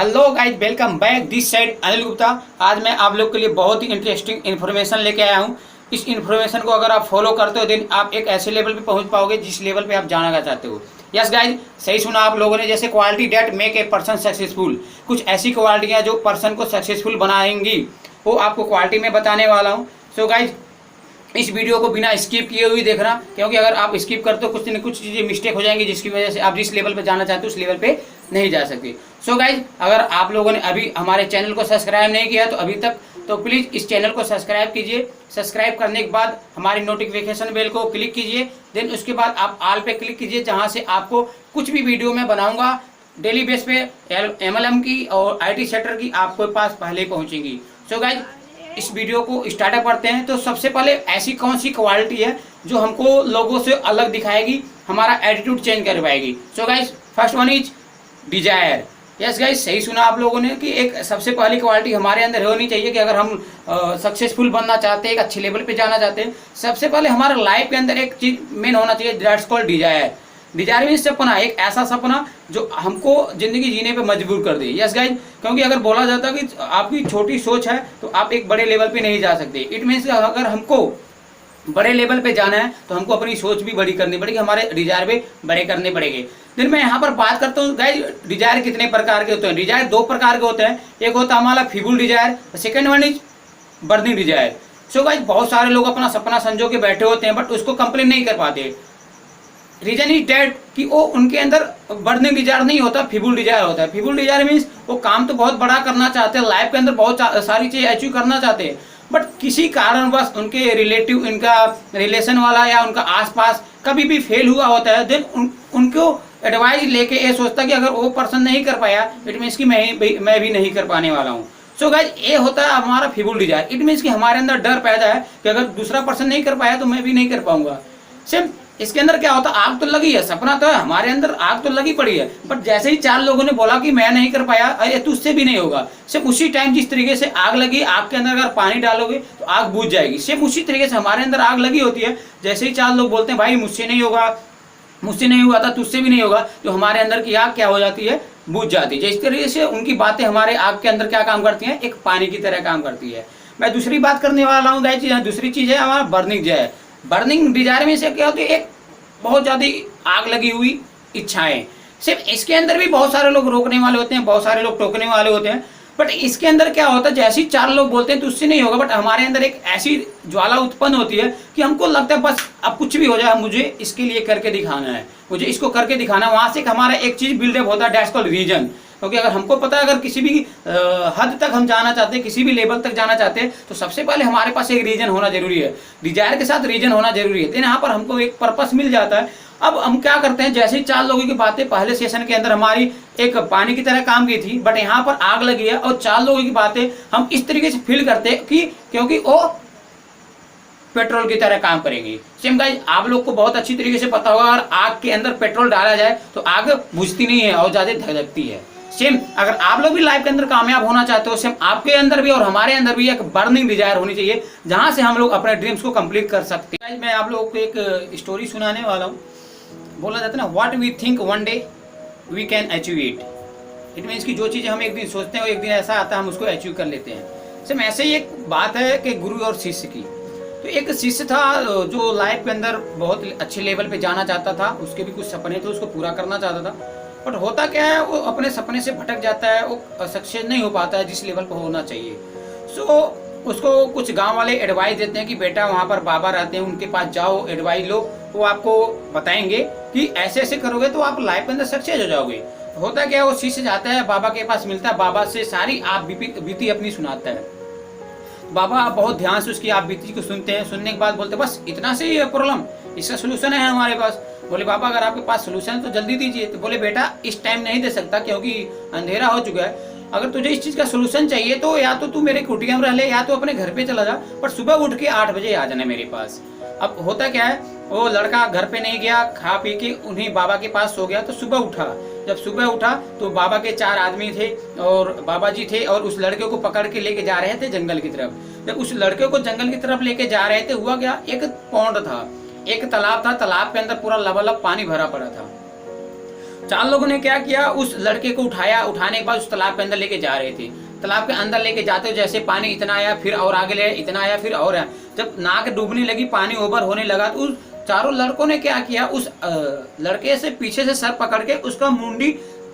Hello guys, welcome back this side Anil Gupta. आज मैं आप लोग के लिए बहुत ही इंटरेस्टिंग इन्फॉर्मेशन लेके आया हूँ। इस इन्फॉर्मेशन को अगर आप फॉलो करते हो देन आप एक ऐसे लेवल पे पहुँच पाओगे जिस लेवल पे आप जाना चाहते हो। यस गाइज, सही सुना आप लोगों ने। जैसे quality that make a person successful, कुछ ऐसी क्वालिटियाँ जो पर्सन को सक्सेसफुल बनाएंगी वो आपको क्वालिटी में बताने वाला हूँ। सो गाइज, इस वीडियो को बिना स्किप किए हुए देखना, क्योंकि अगर आप स्किप करते हो कुछ न कुछ चीज़ें मिस्टेक हो जाएंगी जिसकी वजह से आप जिस लेवल पे जाना चाहते हो उस लेवल पे नहीं जा सकते। सो गाइज, अगर आप लोगों ने अभी हमारे चैनल को सब्सक्राइब नहीं किया तो अभी तक तो प्लीज़ इस चैनल को सब्सक्राइब कीजिए। सब्सक्राइब करने के बाद हमारी नोटिफिकेशन बेल को क्लिक कीजिए, देन उसके बाद आप ऑल पे क्लिक कीजिए, जहाँ से आपको कुछ भी वीडियो मैं बनाऊँगा डेली बेस पे MLM की और IT सेक्टर की आपके पास पहले पहुँचेंगी। सो गाइज, इस वीडियो को स्टार्टअप करते हैं। तो सबसे पहले ऐसी कौन सी क्वालिटी है जो हमको लोगों से अलग दिखाएगी, हमारा एटीट्यूड चेंज करवाएगी। So guys, first one is desire. Yes guys, सही सुना आप लोगों ने कि एक सबसे पहली क्वालिटी हमारे अंदर होनी चाहिए कि अगर हम सक्सेसफुल बनना चाहते हैं, एक अच्छे लेवल पे जाना चाहते हैं, सबसे पहले हमारे लाइफ के अंदर एक चीज मेन होना चाहिए, that's called desire. Desire means सपना, एक ऐसा सपना जो हमको जिंदगी जीने पे मजबूर कर दे। यस गाइज, क्योंकि अगर बोला जाता है कि आपकी छोटी सोच है तो आप एक बड़े लेवल पे नहीं जा सकते। इट मीन्स अगर हमको बड़े लेवल पे जाना है तो हमको अपनी सोच भी बड़ी करनी पड़ेगी, हमारे डिजायर भी बड़े करने पड़ेंगे। फिर मैं यहाँ पर बात करता हूँ गाइज, डिजायर कितने प्रकार के होते हैं। डिजायर दो प्रकार के होते हैं, एक होता है हमारा feeble desire, second one is burning desire. So guys, बहुत सारे लोग अपना सपना संजो के बैठे होते हैं बट उसको कंप्लीट नहीं कर पाते। रीजन इज डेट कि वो उनके अंदर बर्निंग डिजायर नहीं होता, फीबुल डिजायर होता है। फीबुल डिजायर मीन्स वो काम तो बहुत बड़ा करना चाहते हैं, लाइफ के अंदर बहुत सारी चीज़ अचीव करना चाहते हैं, बट किसी कारणवश उनके रिलेटिव, इनका रिलेशन वाला या उनका आसपास कभी भी फेल हुआ होता है। देन उनको एडवाइस लेके ये सोचता कि अगर वो पर्सन नहीं कर पाया इट मीन्स कि मैं भी नहीं कर पाने वाला हूँ। सो गाइज, ये होता है हमारा फीबुल डिजायर। इट मीन्स कि हमारे अंदर डर पैदा है कि अगर दूसरा पर्सन नहीं कर पाया तो मैं भी नहीं कर पाऊंगा। सेम इसके अंदर क्या होता है, आग तो लगी है, सपना तो है हमारे अंदर, आग तो लगी पड़ी है, बट जैसे ही चार लोगों ने बोला कि मैं नहीं कर पाया, अरे तुझसे भी नहीं होगा, सिर्फ उसी टाइम जिस तरीके से आग लगी, आग के अंदर अगर पानी डालोगे तो आग बुझ जाएगी, सिर्फ उसी तरीके से हमारे अंदर आग लगी होती है। जैसे ही चार लोग बोलते हैं भाई मुझसे नहीं होगा, मुझसे नहीं हुआ था, तुझसे भी नहीं होगा, तो हमारे अंदर की आग क्या हो जाती है, बुझ जाती है। जिस तरीके से उनकी बातें हमारे आग के अंदर क्या काम करती हैं, एक पानी की तरह काम करती है। मैं दूसरी बात करने वाला हूँ गाइस, दूसरी चीज है हमारा बर्निंग डिजायर। बर्निंग डिजायर में से क्या होती है, एक बहुत ज्यादा आग लगी हुई इच्छाएं। सिर्फ इसके अंदर भी बहुत सारे लोग रोकने वाले होते हैं, बहुत सारे लोग टोकने वाले होते हैं, बट इसके अंदर क्या होता है, जैसे ही चार लोग बोलते हैं तो उससे नहीं होगा, बट हमारे अंदर एक ऐसी ज्वाला उत्पन्न होती है कि हमको लगता है बस अब कुछ भी हो जाए, मुझे इसके लिए करके दिखाना है, मुझे इसको करके दिखाना है। वहां से हमारा एक चीज बिल्डअप होता है, दैट्स कॉल्ड रीजन। क्योंकि अगर हमको पता है अगर किसी भी हद तक हम जाना चाहते हैं, किसी भी लेवल तक जाना चाहते हैं, तो सबसे पहले हमारे पास एक रीजन होना जरूरी है। डिजायर के साथ रीजन होना जरूरी है, तो यहाँ पर हमको एक पर्पस मिल जाता है। अब हम क्या करते हैं, जैसे ही चार लोगों की बातें पहले सेशन के अंदर हमारी एक पानी की तरह काम की थी, बट यहाँ पर आग लगी है और चार लोगों की बातें हम इस तरीके से फील करते हैं कि क्योंकि वो पेट्रोल की तरह काम करेंगी। सेम गाइस, आप लोग को बहुत अच्छी तरीके से पता होगा, अगर आग के अंदर पेट्रोल डाला जाए तो आग बुझती नहीं है और ज्यादा धधकती है। सेम अगर आप लोग भी लाइफ के अंदर कामयाब होना चाहते हो, सेम आपके अंदर भी और हमारे अंदर भी एक बर्निंग डिजायर होनी चाहिए, जहां से हम लोग अपने ड्रीम्स को कंप्लीट कर सकते हैं। मैं आप लोगों को एक स्टोरी सुनाने वाला हूँ। बोला जाता है ना, what we think one day we can achieve it. It means कि जो चीज़ें हम एक दिन सोचते हैं वो एक दिन ऐसा आता है हम उसको अचीव कर लेते हैं। सेम ऐसे ही एक बात है कि गुरु और शिष्य की। तो एक शिष्य था जो लाइफ के अंदर बहुत अच्छे लेवल पे जाना चाहता था, उसके भी कुछ सपने थे, उसको पूरा करना चाहता था, बट होता क्या है, वो अपने सपने से भटक जाता है, वो सक्सेस नहीं हो पाता है जिस लेवल पर होना चाहिए। सो उसको कुछ गांव वाले एडवाइस देते हैं कि बेटा वहाँ पर बाबा रहते हैं, उनके पास जाओ, एडवाइस लो, वो आपको बताएंगे कि ऐसे ऐसे करोगे तो आप लाइफ के अंदर सक्सेस हो जाओगे। होता क्या है, वो शिष्य जाता है, बाबा के पास मिलता है, बाबा से सारी आप बीती अपनी सुनाता है। बाबा बहुत ध्यान से उसकी आप बीती को सुनते हैं, सुनने के बाद बोलते हैं बस इतना से ही प्रॉब्लम, इसका सोल्यूशन है हमारे पास। बोले बाबा अगर आपके पास सोल्यूशन है तो जल्दी दीजिए। तो बोले बेटा इस टाइम नहीं दे सकता क्योंकि अंधेरा हो चुका है, अगर तुझे इस चीज का सोल्यूशन चाहिए तो या तो तू मेरे कुटिया में रह ले या तो अपने घर पे चला जा, पर सुबह उठ के 8 बजे आ जाना मेरे पास। अब होता क्या है, वो लड़का घर पे नहीं गया, खा पी के उन्हीं बाबा के पास सो गया। तो सुबह उठा, जब सुबह उठा तो बाबा के 4 आदमी थे और बाबा जी थे और उस लड़के को पकड़ के लेके जा रहे थे जंगल की तरफ। जब उस लड़के को जंगल की तरफ लेके जा रहे थे, हुआ क्या, एक पौंड था, एक तालाब था, तालाब के अंदर पूरा लबालब पानी भरा पड़ा था। चार लोगों ने क्या किया, उस लड़के को उठाया, उठाने के बाद उस तालाब के अंदर लेके जा रहे थे। तालाब के अंदर लेके जाते जैसे पानी इतना आया, फिर और आगे ले इतना आया, फिर और आया। जब नाक डूबने लगी, पानी ओवर होने लगा, तो उस चारों लड़कों ने क्या किया, उस लड़के से पीछे से सर पकड़ के उसका मुंडी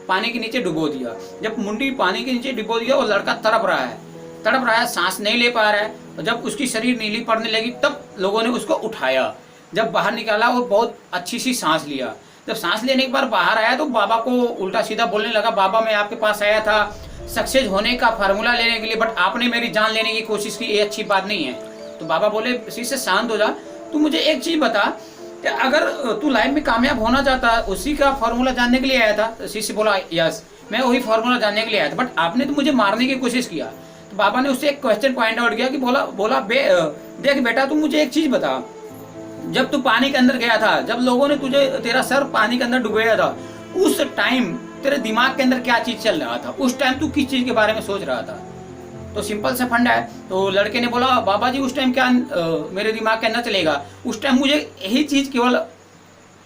पानी के नीचे डुबो दिया। जब मुंडी पानी के नीचे डुबो दिया, वो लड़का तड़प रहा है, सांस नहीं ले पा रहा है। और जब उसकी शरीर नीली पड़ने लगी, तब लोगों ने उसको उठाया। जब बाहर निकाला, वो बहुत अच्छी सी सांस लिया। जब सांस लेने के बाद बाहर आया, तो बाबा को उल्टा सीधा बोलने लगा, बाबा मैं आपके पास आया था सक्सेस होने का फार्मूला लेने के लिए, बट आपने मेरी जान लेने की कोशिश की, ये अच्छी बात नहीं है। तो बाबा बोले, शिष्य शांत हो जा, तू मुझे एक चीज बता कि अगर तू लाइफ में कामयाब होना चाहता है, उसी का फार्मूला जानने के लिए आया था। तो शिष्य बोला, यस मैं वही फार्मूला जानने के लिए आया था, बट आपने तो मुझे मारने की कोशिश किया। तो बाबा ने उससे एक क्वेश्चन पॉइंट आउट किया कि बोला देख बेटा, तू मुझे एक चीज बता, जब तू पानी के अंदर गया था, जब लोगों ने तुझे तेरा सर पानी के अंदर डुबाया था, उस टाइम तेरे दिमाग के अंदर क्या चीज चल रहा था? उस टाइम तू किस चीज के बारे में सोच रहा था? तो सिंपल सा फंडा है। तो लड़के ने बोला, बाबा जी उस टाइम क्या मेरे दिमाग के अंदर चलेगा, उस टाइम मुझे यही चीज केवल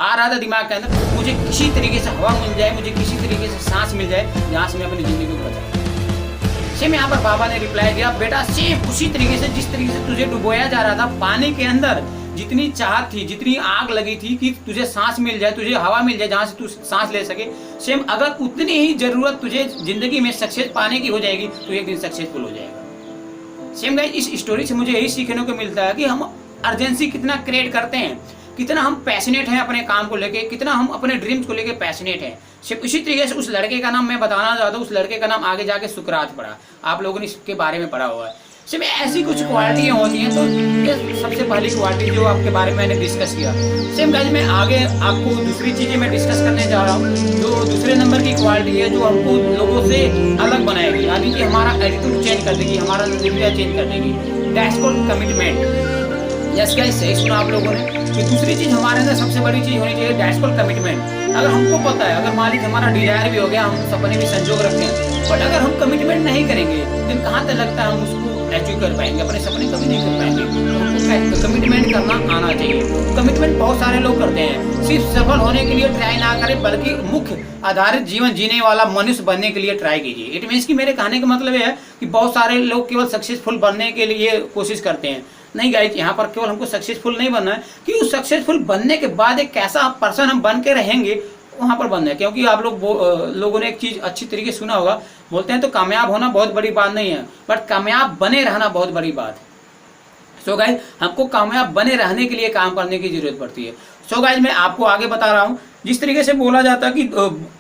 आ रहा था दिमाग के अंदर, मुझे किसी तरीके से हवा मिल जाए, मुझे किसी तरीके से सांस मिल जाए, जहाँ से मैं अपनी जिंदगी को बचा। सेम यहाँ पर बाबा ने रिप्लाई दिया, बेटा सेम उसी तरीके से जिस तरीके से तुझे डुबोया जा रहा था पानी के अंदर, जितनी चाहत थी, जितनी आग लगी थी कि तुझे सांस मिल जाए, तुझे हवा मिल जाए जहां से तू सांस ले सके, सेम अगर उतनी ही जरूरत तुझे जिंदगी में सक्सेस पाने की हो जाएगी, तो एक दिन सक्सेसफुल हो जाएगा। सेम गाइस, इस स्टोरी से मुझे यही सीखने को मिलता है कि हम अर्जेंसी कितना क्रिएट करते हैं, कितना हम पैशनेट हैं अपने काम को लेके, कितना हम अपने ड्रीम्स को लेके पैशनेट हैं। सिर्फ इसी तरीके से उस लड़के का नाम मैं बताना चाहता हूँ, उस लड़के का नाम आगे जाके सुकरात पड़ा, आप लोगों ने इसके बारे में पढ़ा हुआ है। सिर्फ ऐसी कुछ क्वालिटियाँ होती हैं। तो ये सबसे पहली क्वालिटी जो आपके बारे में मैंने डिस्कस किया। सेम गाइस, मैं आगे आपको दूसरी चीज़ें मैं डिस्कस करने जा रहा हूँ, जो दूसरे नंबर की क्वालिटी है, जो हमको लोगों से अलग बनाएगी, यानी कि हमारा एटीट्यूड चेंज कर देगी, हमारा नजरिया चेंज कर देगी। That's called commitment. Yes guys, सही सुना आप लोगों ने कि दूसरी चीज़ हमारे अंदर सबसे बड़ी चीज़ होनी चाहिए, दैट्स कॉल्ड कमिटमेंट। अगर हमको पता है, अगर मान लीजिए हमारा डिजायर भी हो गया, हम सपने भी संजोग रखते हैं, बट अगर हम कमिटमेंट नहीं करेंगे, तो कहाँ तक लगता है हम उसको अचीव कर पाएंगे, अपने सपने कभी नहीं कर पाएंगे। तो कमिटमेंट करना आना चाहिए। कमिटमेंट बहुत सारे लोग करते हैं, सिर्फ सफल होने के लिए ट्राई ना करें, बल्कि मुख्य आधारित जीवन जीने वाला मनुष्य बनने के लिए ट्राई कीजिए। इट मीन्स कि मेरे कहने का मतलब यह है कि बहुत सारे लोग केवल सक्सेसफुल बनने के लिए कोशिश करते हैं। नहीं गाइस, यहाँ पर केवल हमको सक्सेसफुल नहीं बनना है, कि उस सक्सेसफुल बनने के बाद एक कैसा पर्सन हम बन के रहेंगे, वहाँ पर बनना है। क्योंकि आप लोगों ने एक चीज़ अच्छी तरीके से सुना होगा, बोलते हैं तो कामयाब होना बहुत बड़ी बात नहीं है, बट कामयाब बने रहना बहुत बड़ी बात है। सो गाइस, हमको कामयाब बने रहने के लिए काम करने की जरूरत पड़ती है। सो गाइस, मैं आपको आगे बता रहा हूँ, जिस तरीके से बोला जाता है कि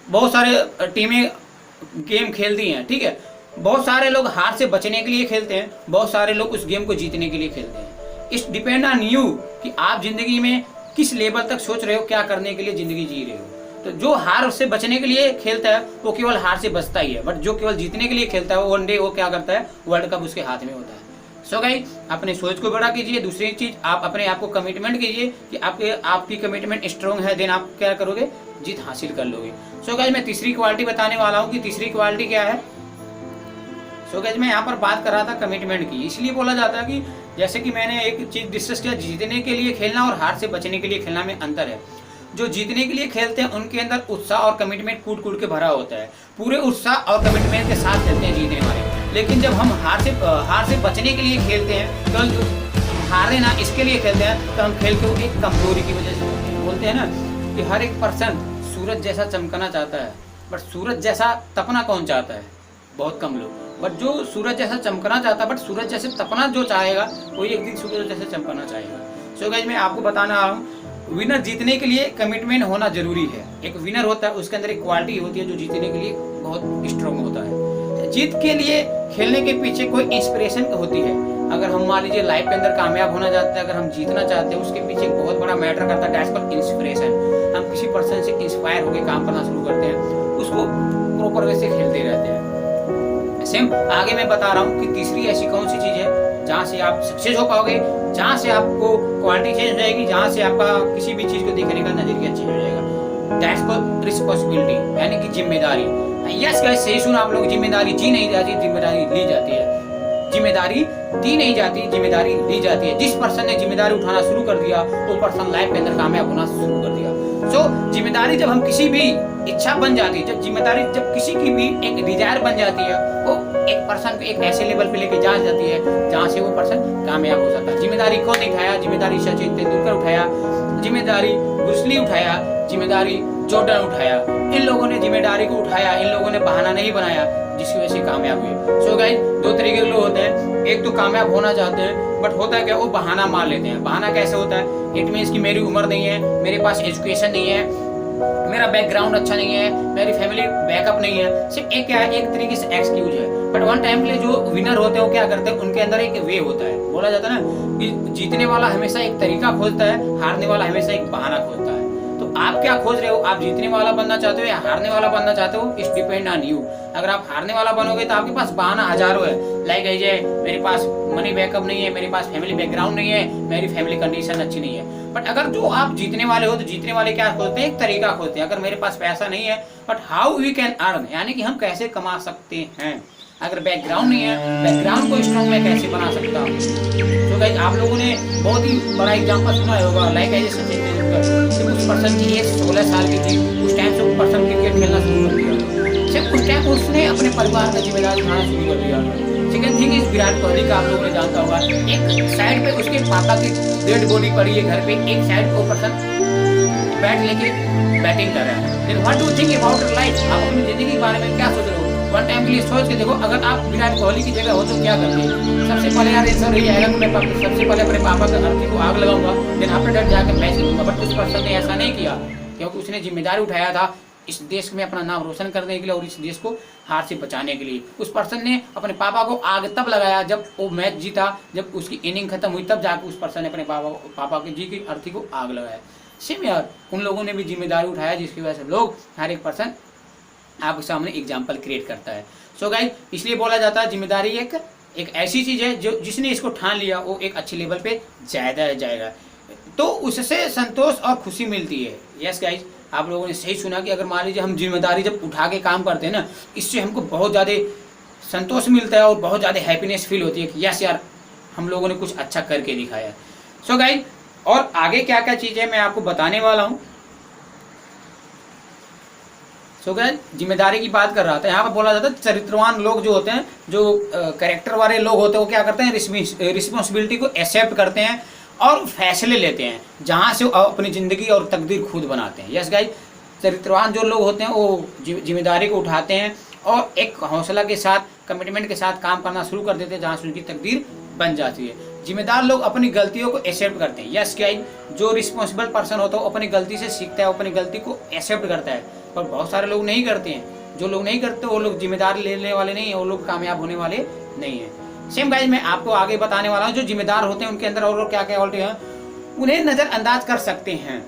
बहुत सारे टीमें गेम खेलती हैं, ठीक है, बहुत सारे लोग हार से बचने के लिए खेलते हैं, बहुत सारे लोग उस गेम को जीतने के लिए खेलते हैं। इट्स डिपेंड ऑन यू कि आप जिंदगी में किस लेवल तक सोच रहे हो, क्या करने के लिए जिंदगी जी रहे हो। तो जो हार से बचने के लिए खेलता है, वो केवल हार से बचता ही है, बट जो केवल जीतने के लिए खेलता है, वो वन डे वो क्या करता है, वर्ल्ड कप उसके हाथ में होता है। सो गाइस, अपने सोच को बड़ा कीजिए। दूसरी चीज, आप अपने आप को कमिटमेंट कीजिए कि आपकी कमिटमेंट स्ट्रॉन्ग है, देन आप क्या करोगे, जीत हासिल कर लोगे। सो गाइस, मैं तीसरी क्वालिटी बताने वाला हूँ कि तीसरी क्वालिटी क्या है। सो गाइस, मैं यहाँ पर बात कर रहा था कमिटमेंट की, इसलिए बोला जाता है कि जैसे कि मैंने एक चीज डिस्कस किया, जीतने के लिए खेलना और हार से बचने के लिए खेलना में अंतर है। जो जीतने के लिए खेलते हैं, उनके अंदर उत्साह और कमिटमेंट कूट कूट के भरा होता है, पूरे उत्साह और कमिटमेंट के साथ खेलते हैं जीतने वाले। लेकिन जब हम हार से बचने के लिए खेलते हैं, तो हारे ना इसके लिए खेलते हैं, तो हम खेल को एक कमजोरी की वजह से बोलते हैं ना कि हर एक पर्सन सूरज जैसा चमकना चाहता है, बट सूरज जैसा तपना कौन चाहता है, बहुत कम लोग। बट जो सूरज जैसा चमकना चाहता है, बट सूरज जैसे तपना जो चाहेगा, वो एक दिन सूरज जैसे चमकना चाहेगा। सो गाइस, मैं आपको बताना आ रहा हूँ, विनर जीतने के लिए कमिटमेंट होना जरूरी है। एक विनर होता है, उसके अंदर एक क्वालिटी होती है जो जीतने के लिए बहुत स्ट्रॉन्ग होता है। जीत के लिए खेलने के पीछे कोई इंस्पिरेशन होती है। अगर हम मान लीजिए लाइफ के अंदर कामयाब होना चाहते हैं, अगर हम जीतना चाहते हैं, उसके पीछे एक बहुत बड़ा मैटर करता है, दैट्स कॉल्ड इंस्पिरेशन। हम किसी पर्सन से इंस्पायर होकर काम करना शुरू करते हैं, उसको प्रॉपर वे से खेलते रहते हैं। सेम आगे मैं बता रहा हूँ कि तीसरी ऐसी कौन सी चीज है जहाँ से आप सक्सेस हो पाओगे, जहाँ से आपको क्वालिटी चेंज हो जाएगी, जहाँ से आपका किसी भी चीज को देखने का नजरिया चेंज हो जाएगा। दैट्स कॉल्ड रिस्पॉन्सिबिलिटी, यानी कि जिम्मेदारी। यस गाइस, सही सुना आप लोग, जिम्मेदारी जी नहीं जाती, जिम्मेदारी ली जाती है। जिम्मेदारी दी नहीं जाती, जिम्मेदारी ली जाती है। जिस पर्सन ने जिम्मेदारी उठाना शुरू कर दिया, वो पर्सन लाइफ के अंदर कामयाब होना शुरू कर दिया। सो जिम्मेदारी जब हम किसी भी इच्छा बन जाती है, जब जिम्मेदारी जब किसी की भी एक डिजायर बन जाती है, वो एक पर्सन को एक ऐसे लेवल पे लेके जा जाती है जहाँ से वो पर्सन कामयाब हो सकता है। जिम्मेदारी कौन उठाया? जिम्मेदारी सचिन तेंदुलकर उठाया, जिम्मेदारी ब्रूस ली उठाया, जिम्मेदारी जॉर्डन उठाया। इन लोगों ने जिम्मेदारी को उठाया, इन लोगों ने बहाना नहीं बनाया, जिसकी वजह से कामयाब हुए। सो गाइस, दो तरीके के लोग होते हैं, एक तो कामयाब होना चाहते हैं बट होता है क्या, वो बहाना मार लेते हैं। बहाना कैसे होता है? इट मीन्स कि मेरी उम्र नहीं है, मेरे पास एजुकेशन नहीं है, मेरा बैकग्राउंड अच्छा नहीं है, मेरी फैमिली बैकअप नहीं है। सिर्फ एक क्या है, एक तरीके से एक्सक्यूज है। बट वन टाइम के लिए जो विनर होते हैं वो क्या करते हैं, उनके अंदर एक वे होता है। बोला जाता है ना कि जीतने वाला हमेशा एक तरीका खोजता है, हारने वाला हमेशा एक बहाना खोजता है। तो आप क्या खोज रहे हो? आप जीतने वाला बनना चाहते हो या हारने वाला बनना चाहते हो? It's depend on you. अगर आप हारने वाला बनोगे तो आपके पास बहाना हजारों है। लाइक मेरे पास मनी बैकअप नहीं है, मेरे पास फैमिली बैकग्राउंड नहीं है, मेरी फैमिली कंडीशन अच्छी नहीं है। बट अगर जो आप जीतने वाले हो तो जीतने वाले क्या खोजते हैं? एक तरीका खोजते हैं। अगर मेरे पास पैसा नहीं है but how we can earn, यानी कि हम कैसे कमा सकते हैं। अगर बैकग्राउंड नहीं है, बैकग्राउंड को स्ट्रॉन्ग मैं कैसे बना सकता हूँ। तो गाइस, आप लोगों ने बहुत ही बड़ा एग्जांपल सुना होगा, लाइक सचिन तेंदुलकर। उस पर्सन की एज 16 साल की थी, उस टाइम से वो पर्सन क्रिकेट खेलना शुरू कर दिया। सिर्फ उस टाइम उसने अपने परिवार का जिम्मेदारी उठाना शुरू कर दिया। Second thing is Virat Kohli का, आप लोगों ने जानता होगा, एक साइड पे उसके पापा की डेड बॉडी पड़ी है घर पे, एक साइड वो पर्सन बैट लेके बैटिंग कर रहा है। Then what do you think about your life? आप अपनी जिंदगी के बारे में क्या सोच रहे हो? वन टाइम के लिए सोच के देखो, अगर आप विराट कोहली की जगह हो तो क्या करते? सबसे पहले यार आंसर यही आएगा कि मैं सबसे पहले अपने पापा के अर्थी को आग लगाऊंगा, देन आफ्टर दैट जाकर मैच खेलूंगा। बट उस पर्सन ने ऐसा नहीं किया, क्योंकि उसने जिम्मेदारी उठाया था इस देश में अपना नाम रोशन करने के लिए और इस देश को हार से बचाने के लिए। उस पर्सन ने अपने पापा को आग तब लगाया जब वो मैच जीता, जब उसकी इनिंग खत्म हुई, तब जाकर उस पर्सन ने अपने पापा के जी की अर्थी को आग लगाया। सेम यार, उन लोगों ने भी जिम्मेदारी उठाया, जिसकी वजह से लोग, हर एक पर्सन आपके सामने एग्जाम्पल क्रिएट करता है। सो गाइस, इसलिए बोला जाता है जिम्मेदारी एक ऐसी चीज है जो जिसने इसको ठान लिया वो एक अच्छे लेवल पे जाएगा, तो उससे संतोष और खुशी मिलती है। यस गाइस, आप लोगों ने सही सुना कि अगर मान लीजिए हम जिम्मेदारी जब उठा के काम करते हैं ना, इससे हमको बहुत ज़्यादा संतोष मिलता है और बहुत ज़्यादा हैप्पीनेस फील होती है कि यस यार, हम लोगों ने कुछ अच्छा करके दिखाया। सो गाइस, और आगे क्या क्या चीज़ें मैं आपको बताने वाला हूँ। सो गाइस, जिम्मेदारी की बात कर रहा था, यहाँ पर बोला जाता है चरित्रवान लोग जो होते हैं, जो कैरेक्टर वाले लोग होते हैं, वो क्या करते हैं? रिस्पॉन्सिबिलिटी को एक्सेप्ट करते हैं और फैसले लेते हैं, जहाँ से वो अपनी ज़िंदगी और तकदीर खुद बनाते हैं। यस गाइस, चरित्रवान जो लोग होते हैं वो जिम्मेदारी को उठाते हैं और एक हौसला के साथ, कमिटमेंट के साथ काम करना शुरू कर देते हैं, जहाँ से उनकी तकदीर बन जाती है। जिम्मेदार लोग अपनी गलतियों को एक्सेप्ट करते हैं। यस गाइस, जो रिस्पॉन्सिबल पर्सन होता है वो अपनी गलती से सीखता है, वो अपनी गलती को एक्सेप्ट करता है। पर बहुत सारे लोग नहीं करते हैं। जो लोग नहीं करते वो लोग जिम्मेदारी लेने वाले नहीं है, वो लोग कामयाब होने वाले नहीं है। सेम गाइस, मैं आपको आगे बताने वाला हूँ, जो जिम्मेदार होते हैं उनके अंदर और क्या क्या क्वालिटी है, उन्हें नज़रअंदाज कर सकते हैं।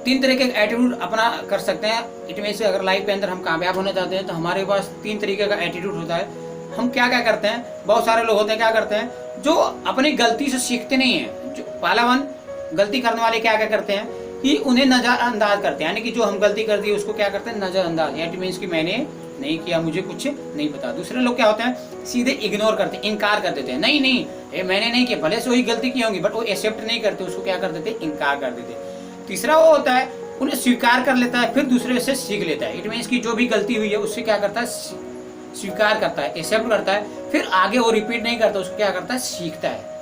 3 तरह के एटीट्यूड अपना कर सकते हैं। इट मीन्स अगर लाइफ के अंदर हम कामयाब होना चाहते हैं तो हमारे पास 3 तरीके का एटीट्यूड होता है। हम क्या क्या करते हैं? बहुत सारे लोग होते हैं, क्या करते हैं, जो अपनी गलती से सीखते नहीं है। जो पहला वन, गलती करने वाले क्या क्या करते हैं कि उन्हें नज़रअंदाज करते हैं, यानी कि जो हम गलती कर दी उसको क्या करते हैं? नज़रअंदाज। इट मीन्स कि मैंने नहीं किया, मुझे कुछ नहीं पता। दूसरे लोग क्या होते हैं? सीधे इग्नोर करते हैं, इनकार कर देते हैं, नहीं ये मैंने नहीं किया, भले से वही गलती की होंगी, बट वो एक्सेप्ट नहीं करते, उसको क्या कर देते? इनकार कर देते। तीसरा वो होता है, उन्हें स्वीकार कर लेता है, फिर दूसरे से सीख लेता है। इट मीन्स कि जो भी गलती हुई है उससे क्या करता है? स्वीकार करता है, एक्सेप्ट करता है, फिर आगे वो रिपीट नहीं करता, उसको क्या करता है? सीखता है।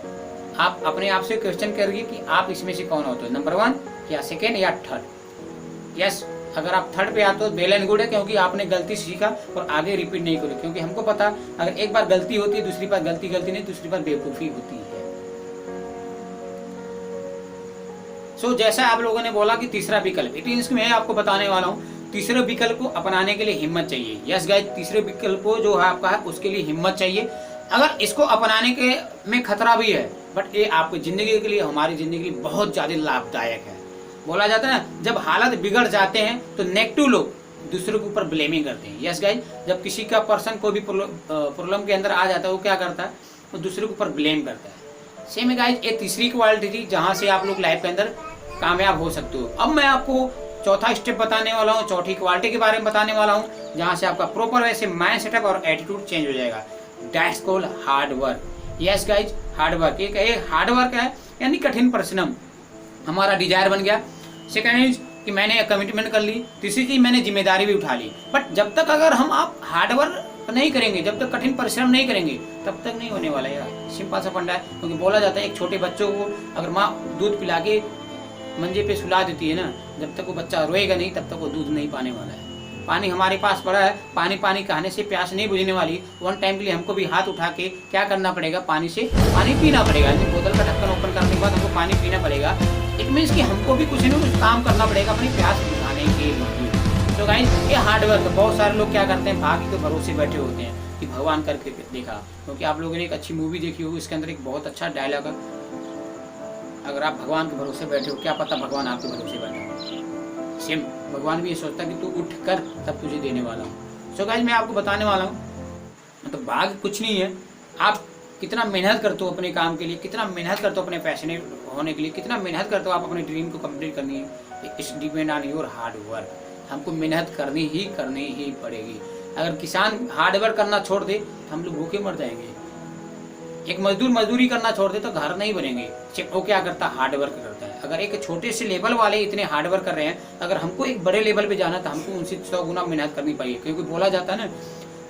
आप अपने आप से क्वेश्चन करिए कि आप इसमें से कौन होते हो, नंबर 1 या सेकेंड या थर्ड। यस, अगर आप थर्ड पे आते हो वेल एंड गुड है, क्योंकि आपने गलती सीखा और आगे रिपीट नहीं करो। क्योंकि हमको पता, अगर एक बार गलती होती है, दूसरी बार गलती नहीं, दूसरी बार बेवकूफ़ी होती है। सो जैसा आप लोगों ने बोला कि तीसरा विकल्प, इट मींस मैं आपको बताने वाला हूँ, तीसरे विकल्प को अपनाने के लिए हिम्मत चाहिए। यस गाइस, तीसरे विकल्प को जो है आपका है उसके लिए हिम्मत चाहिए। अगर इसको अपनाने के में खतरा भी है, बट ये आपकी ज़िंदगी के लिए, हमारी ज़िंदगी के लिए बहुत ज़्यादा लाभदायक है। बोला जाता है ना, जब हालत बिगड़ जाते हैं तो नेगेटिव लोग दूसरे के ऊपर ब्लेमिंग करते हैं। यस गाइस, जब किसी का पर्सन कोई भी प्रॉब्लम के अंदर आ जाता है, वो क्या करता है? वो दूसरे के ऊपर ब्लेम करता है। सेम है गाइस, ये तीसरी क्वालिटी थी जहाँ से आप लोग लाइफ के अंदर कामयाब हो सकते हो। अब मैं आपको चौथा स्टेप बताने वाला हूँ, चौथी क्वालिटी के बारे में बताने वाला हूँ, जहाँ से आपका प्रॉपर वैसे माइंड सेटअप और एटीट्यूड चेंज हो जाएगा। That's called hard work. Yes guys, hard work एक हार्ड वर्क है, यानी कठिन परिश्रम हमारा डिजायर बन गया। सेकेंड इज कि मैंने कमिटमेंट कर ली, तीसरी चीज मैंने जिम्मेदारी भी उठा ली। बट जब तक अगर हम आप हार्डवर्क नहीं करेंगे, जब तक कठिन परिश्रम नहीं करेंगे, तब तक नहीं होने वाला यार। सिंपल सा फंडा है। क्योंकि बोला जाता है एक छोटे बच्चों को अगर माँ दूध पिला के मंजे पे सुला देती है ना, जब तक वो बच्चा रोएगा नहीं तब तक वो दूध नहीं पाने वाला है। पानी हमारे पास पड़ा है, पानी पानी कहने से प्यास नहीं बुझने वाली। वन टाइम के लिए हमको भी हाथ उठा के क्या करना पड़ेगा, पानी से पानी पीना पड़ेगा। बोतल का ढक्कन ओपन करने के बाद हमको पानी पीना पड़ेगा। इट मीन्स कि हमको भी कुछ न कुछ काम करना पड़ेगा अपनी प्यास बुझाने के लिए। तो गाइस ये हार्डवर्क, बहुत सारे लोग क्या करते हैं, भाग्य के भरोसे बैठे होते हैं कि भगवान करके देखा। क्योंकि आप लोगों ने एक अच्छी मूवी देखी होगी, इसके अंदर एक बहुत अच्छा डायलॉग है, अगर आप भगवान के भरोसे बैठे हो, क्या पता भगवान आपके भरोसे बैठे हो। सेम भगवान भी ये सोचता है कि तू उठ कर तब तुझे देने वाला हूँ। सो गाइस मैं आपको बताने वाला हूँ, मतलब भाग्य कुछ नहीं है। आप कितना मेहनत करते हो अपने काम के लिए, कितना मेहनत करते हो अपने पैशनेट होने के लिए, कितना मेहनत करते हो आप अपने ड्रीम को कंप्लीट करनी है, it's depend on your hard work. हमको मेहनत करनी ही पड़ेगी। अगर किसान हार्ड वर्क करना छोड़ दे तो हम लोग भूखे मर जाएंगे। एक मजदूर मजदूरी करना छोड़ दे तो घर नहीं बनेंगे। वो क्या करता है, हार्ड वर्क करता है। अगर एक छोटे से लेवल वाले इतने हार्ड वर्क कर रहे हैं, अगर हमको एक बड़े लेवल पे जाना तो हमको उनसे 100 गुना मेहनत करनी पड़ेगी। क्योंकि बोला जाता है ना,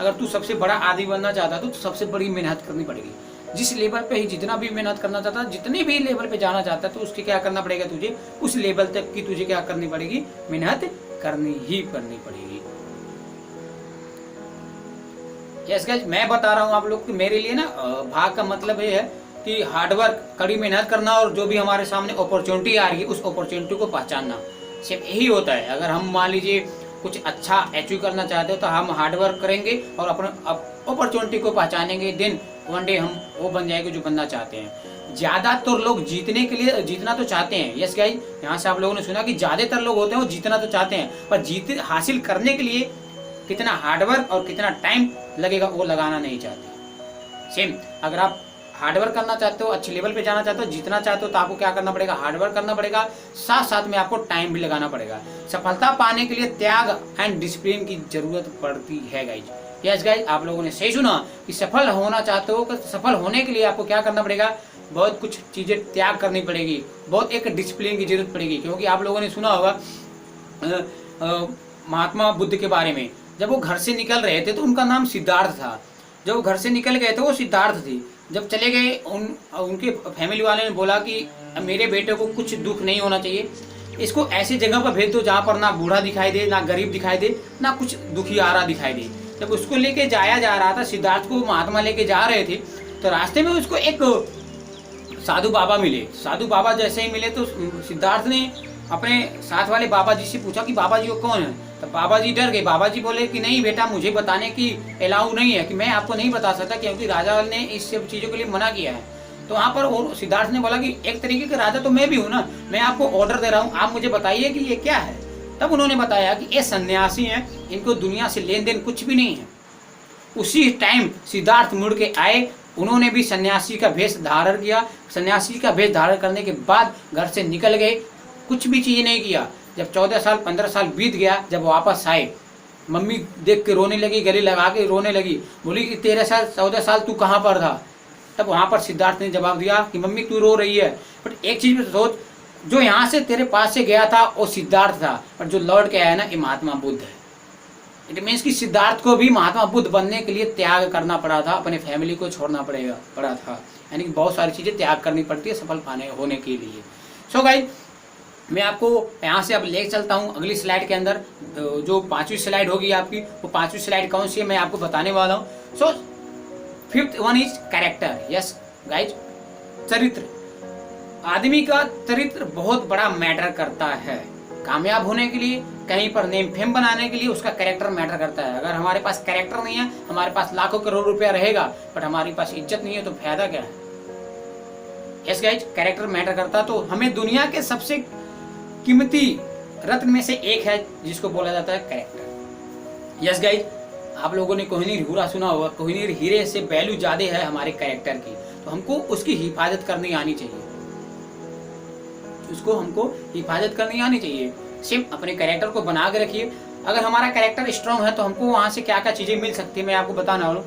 अगर तू सबसे बड़ा आदमी बनना चाहता तो सबसे बड़ी मेहनत करनी पड़ेगी। जिस लेवल पे ही जितना भी मेहनत करना चाहता, जितने भी लेवल पे जाना चाहता तो उसके क्या करना पड़ेगा, तुझे उस लेवल तक की तुझे क्या करनी पड़ेगी, मेहनत करनी ही पड़ेगी। यस गाइस मैं बता रहा हूँ आप लोग कि मेरे लिए ना भाग का मतलब ये है कि हार्डवर्क, कड़ी मेहनत करना और जो भी हमारे सामने अपॉर्चुनिटी आ रही है उस अपॉर्चुनिटी को पहचानना, सिर्फ यही होता है। अगर हम मान लीजिए कुछ अच्छा अचीव करना चाहते हो तो हम हार्डवर्क करेंगे और अपने अपॉर्चुनिटी को पहचानेंगे, देन वन डे हम वो बन जाएंगे जो बनना चाहते हैं। ज्यादातर लोग जीतने के लिए जीतना तो चाहते हैं। यस गाइस यहाँ से आप लोगों ने सुना कि ज्यादातर लोग होते हैं वो जीतना तो चाहते हैं, पर जीत हासिल करने के लिए कितना हार्डवर्क और कितना टाइम लगेगा वो लगाना नहीं चाहते। सेम अगर आप हार्डवर्क करना चाहते हो, अच्छे लेवल पे जाना चाहते हो, जीतना चाहते हो तो आपको क्या करना पड़ेगा, हार्डवर्क करना पड़ेगा, साथ साथ में आपको टाइम भी लगाना पड़ेगा। सफलता पाने के लिए त्याग एंड डिसिप्लिन की जरूरत पड़ती है गाइज। यस गाइज आप लोगों ने सही सुना कि सफल होना चाहते हो, सफल होने के लिए आपको क्या करना पड़ेगा, बहुत कुछ चीजें त्याग करनी पड़ेगी, बहुत एक डिसिप्लिन की जरूरत पड़ेगी। क्योंकि आप लोगों ने सुना होगा महात्मा बुद्ध के बारे में, जब वो घर से निकल रहे थे तो उनका नाम सिद्धार्थ था। जब वो घर से निकल गए थे वो सिद्धार्थ थे। जब चले गए उनके फैमिली वाले ने बोला कि मेरे बेटे को कुछ दुख नहीं होना चाहिए, इसको ऐसी जगह पर भेज दो जहाँ पर ना बूढ़ा दिखाई दे, ना गरीब दिखाई दे, ना कुछ दुखी आ रहा दिखाई दे। जब उसको लेके जाया जा रहा था, सिद्धार्थ को महात्मा लेके जा रहे थे, तो रास्ते में उसको एक साधु बाबा मिले। साधु बाबा जैसे ही मिले तो सिद्धार्थ ने अपने साथ वाले बाबा जी से पूछा कि बाबा जी वो कौन है। तो बाबा जी डर गए। बाबा जी बोले कि नहीं बेटा, मुझे बताने की अलाउ नहीं है, कि मैं आपको नहीं बता सकता क्योंकि राजा ने इस सब चीज़ों के लिए मना किया है। तो वहाँ पर सिद्धार्थ ने बोला कि एक तरीके के राजा तो मैं भी हूँ ना, मैं आपको ऑर्डर दे रहा हूँ, आप मुझे बताइए कि ये क्या है। तब उन्होंने बताया कि ये सन्यासी हैं, इनको दुनिया से लेन देन कुछ भी नहीं है। उसी टाइम सिद्धार्थ मुड़ के आए, उन्होंने भी सन्यासी का भेष धारण किया। सन्यासी का भेष धारण करने के बाद घर से निकल गए, कुछ भी चीज़ नहीं किया। जब 14 साल 15 साल बीत गया, जब वापस आए, मम्मी देख के रोने लगी, गले लगा के रोने लगी, बोली कि 13 साल 14 साल तू कहाँ पर था। तब वहाँ पर सिद्धार्थ ने जवाब दिया कि मम्मी तू रो रही है, बट एक चीज़ में सोच, जो यहाँ से तेरे पास से गया था वो सिद्धार्थ था, पर जो लौट के आया ना ये महात्मा बुद्ध है। इट मीन्स कि सिद्धार्थ को भी महात्मा बुद्ध बनने के लिए त्याग करना पड़ा था, अपने फैमिली को छोड़ना पड़ा था, यानी कि बहुत सारी चीज़ें त्याग करनी पड़ती है सफल पाने होने के लिए। सो गाइस मैं आपको यहाँ से अब ले चलता हूँ अगली स्लाइड के अंदर। जो 5वीं स्लाइड होगी आपकी, वो 5वीं स्लाइड कौन सी है मैं आपको बताने वाला हूँ। सो 5th one is character. Yes guys चरित्र, आदमी का चरित्र बहुत बड़ा मैटर करता है। कामयाब होने के लिए, कहीं पर नेम फेम बनाने के लिए उसका कैरेक्टर मैटर करता है। अगर हमारे पास कैरेक्टर नहीं है, हमारे पास लाखों करोड़ रुपया रहेगा बट हमारे पास इज्जत नहीं है तो फायदा क्या है। यस गाइज कैरेक्टर मैटर करता है। तो हमें दुनिया के सबसे कीमती रत्न में से एक है जिसको बोला जाता है कैरेक्टर। यस गाइज आप लोगों ने कोहिनूर हीरा सुना होगा, कोहिनूर हीरे से वैल्यू ज्यादा है हमारे कैरेक्टर की। तो हमको उसकी हिफाजत करनी आनी चाहिए, उसको हमको हिफाजत करनी आनी चाहिए। सिर्फ अपने कैरेक्टर को बना के रखिए। अगर हमारा कैरेक्टर स्ट्रांग है तो हमको वहां से क्या क्या चीजें मिल सकती है मैं आपको बताना वाला हूँ।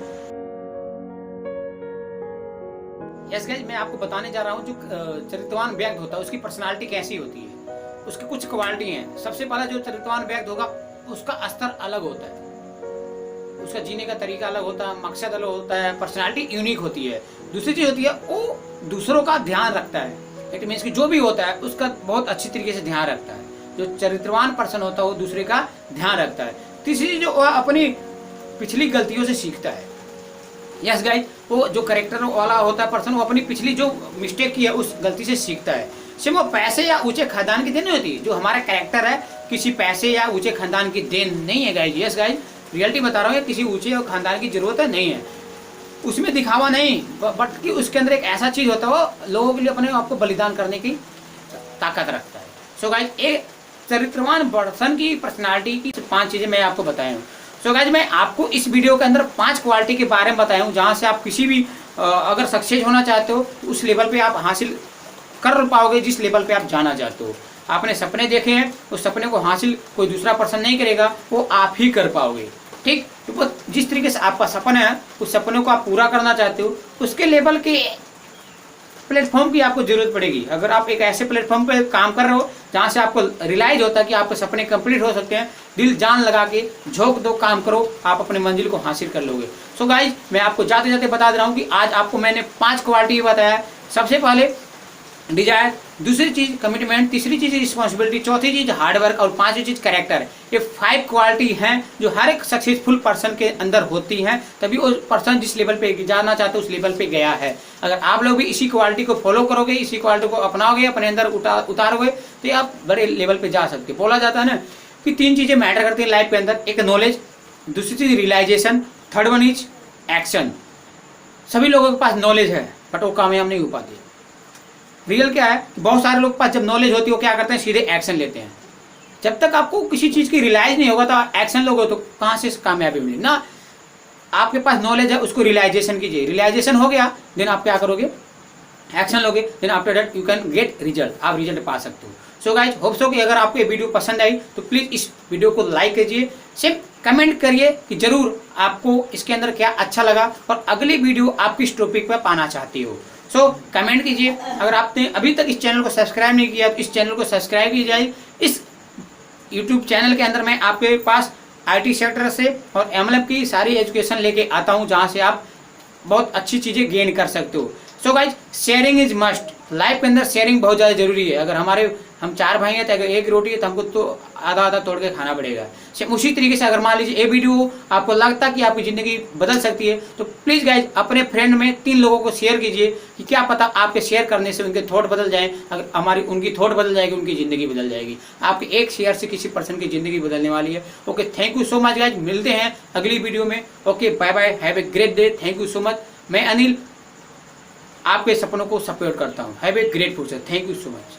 यस गाइस मैं आपको बताने जा रहा हूँ जो चरित्रवान व्यक्ति होता है उसकी पर्सनालिटी कैसी होती है। उसकी कुछ क्वालिटी हैं। सबसे पहला जो चरित्रवान व्यक्ति होगा उसका स्तर अलग होता है, उसका जीने का तरीका अलग होता है, मकसद अलग होता है, पर्सनालिटी यूनिक होती है। दूसरी चीज होती है वो दूसरों का ध्यान रखता है, इट मीन्स कि जो भी होता है उसका बहुत अच्छी तरीके से ध्यान रखता है। जो चरित्रवान पर्सन होता है वो दूसरे का ध्यान रखता है। तीसरी चीज जो वह अपनी पिछली गलतियों से सीखता है। यस गाइस, वो जो करेक्टर वाला होता है पर्सन वो अपनी पिछली जो मिस्टेक की है उस गलती से सीखता है। सिर्फ वो पैसे या ऊंचे खानदान की देन नहीं होती। जो हमारा कैरेक्टर है किसी पैसे या ऊंचे खानदान की देन नहीं है गाइस। यस गाइस, रियलिटी बता रहा हूँ, किसी ऊंचे खानदान की जरूरत है नहीं है, उसमें दिखावा नहीं, बट कि उसके अंदर एक ऐसा चीज होता है वो लोगों के लिए अपने आप को बलिदान करने की ताकत रखता है। सो गाइस, एक चरित्रवान पर्सन की पर्सनालिटी की 5 चीजें मैं आपको बताया हूँ। सो गाइस, मैं आपको इस वीडियो के अंदर 5 क्वालिटी के बारे में बताया हूँ जहाँ से आप किसी भी अगर सक्सेस होना चाहते हो तो उस लेवल पे आप हासिल कर पाओगे जिस लेवल पे आप जाना चाहते हो। आपने सपने देखे हैं, उस सपने को हासिल कोई दूसरा पर्सन नहीं करेगा, वो आप ही कर पाओगे। ठीक, तो जिस तरीके से आपका सपना है उस सपने को आप पूरा करना चाहते हो उसके लेवल के प्लेटफॉर्म की आपको जरूरत पड़ेगी। अगर आप एक ऐसे प्लेटफॉर्म पे काम कर रहे हो जहाँ से आपको रियलाइज होता है कि आपके सपने कंप्लीट हो सकते हैं, दिल जान लगा के झोंक दो, काम करो, आप अपने मंजिल को हासिल कर लोगे। सो गाइज, मैं आपको जाते जाते बता दे रहा हूँ कि आज आपको मैंने 5 क्वालिटी बताया। सबसे पहले डिजायर, दूसरी चीज कमिटमेंट, तीसरी चीज रिस्पॉन्सिबिलिटी, चौथी चीज हार्डवर्क और 5वीं चीज कैरेक्टर। ये 5 क्वालिटी हैं जो हर एक सक्सेसफुल पर्सन के अंदर होती हैं, तभी वो पर्सन जिस लेवल पे जाना चाहते हैं उस लेवल पे गया है। अगर आप लोग भी इसी क्वालिटी को फॉलो करोगे, इसी क्वालिटी को अपनाओगे, अपने अंदर उतारोगे तो आप बड़े लेवल पे जा सकते। बोला जाता है ना कि 3 चीजें मैटर करती हैं लाइफ के अंदर, एक नॉलेज, दूसरी चीज realisation, third one is action. सभी लोगों के पास नॉलेज है बट वो कामयाब नहीं हो पाती। रियल क्या है, बहुत सारे लोग के पास जब नॉलेज होती है वो क्या करते हैं, सीधे एक्शन लेते हैं। जब तक आपको किसी चीज की रियलाइज नहीं होगा तो एक्शन लोगे तो कहाँ से कामयाबी मिलेगी ना। आपके पास नॉलेज है, उसको रियलाइजेशन कीजिए, रियलाइजेशन हो गया देन आप क्या करोगे, एक्शन लोगे, then after that you can get result, आप रिजल्ट पा सकते हो। सो गाइज, होप सो कि अगर आपको ये वीडियो पसंद आई तो प्लीज इस वीडियो को लाइक कीजिए, सिर्फ कमेंट करिए कि जरूर आपको इसके अंदर क्या अच्छा लगा और अगली वीडियो आप किस टॉपिक पर पाना चाहती हो। सो कमेंट कीजिए। अगर आपने अभी तक इस चैनल को सब्सक्राइब नहीं किया तो इस चैनल को सब्सक्राइब कीजिए। इस यूट्यूब चैनल के अंदर मैं आपके पास IT सेक्टर से और MLM की सारी एजुकेशन लेके आता हूँ जहाँ से आप बहुत अच्छी चीज़ें गेन कर सकते हो। So guys, sharing is must. Life के अंदर शेयरिंग बहुत ज़्यादा जरूरी है। अगर हम 4 भाई हैं तो अगर एक रोटी है तो हमको तो आधा आधा तोड़ के खाना पड़ेगा। उसी तरीके से अगर मान लीजिए ये वीडियो आपको लगता है कि आपकी ज़िंदगी बदल सकती है तो प्लीज़ गाइज अपने फ्रेंड में 3 लोगों को शेयर कीजिए कि क्या पता आपके शेयर करने से उनके थॉट बदल जाए। अगर उनकी थॉट बदल जाएगी, उनकी ज़िंदगी बदल जाएगी। आपके एक शेयर से किसी पर्सन की ज़िंदगी बदलने वाली है। Okay, thank you so much guys, मिलते हैं अगली वीडियो में। Okay, bye bye, have a great day, thank you so much. मैं अनिल आपके सपनों को सपोर्ट करता हूँ। Have a great future, thank you so much.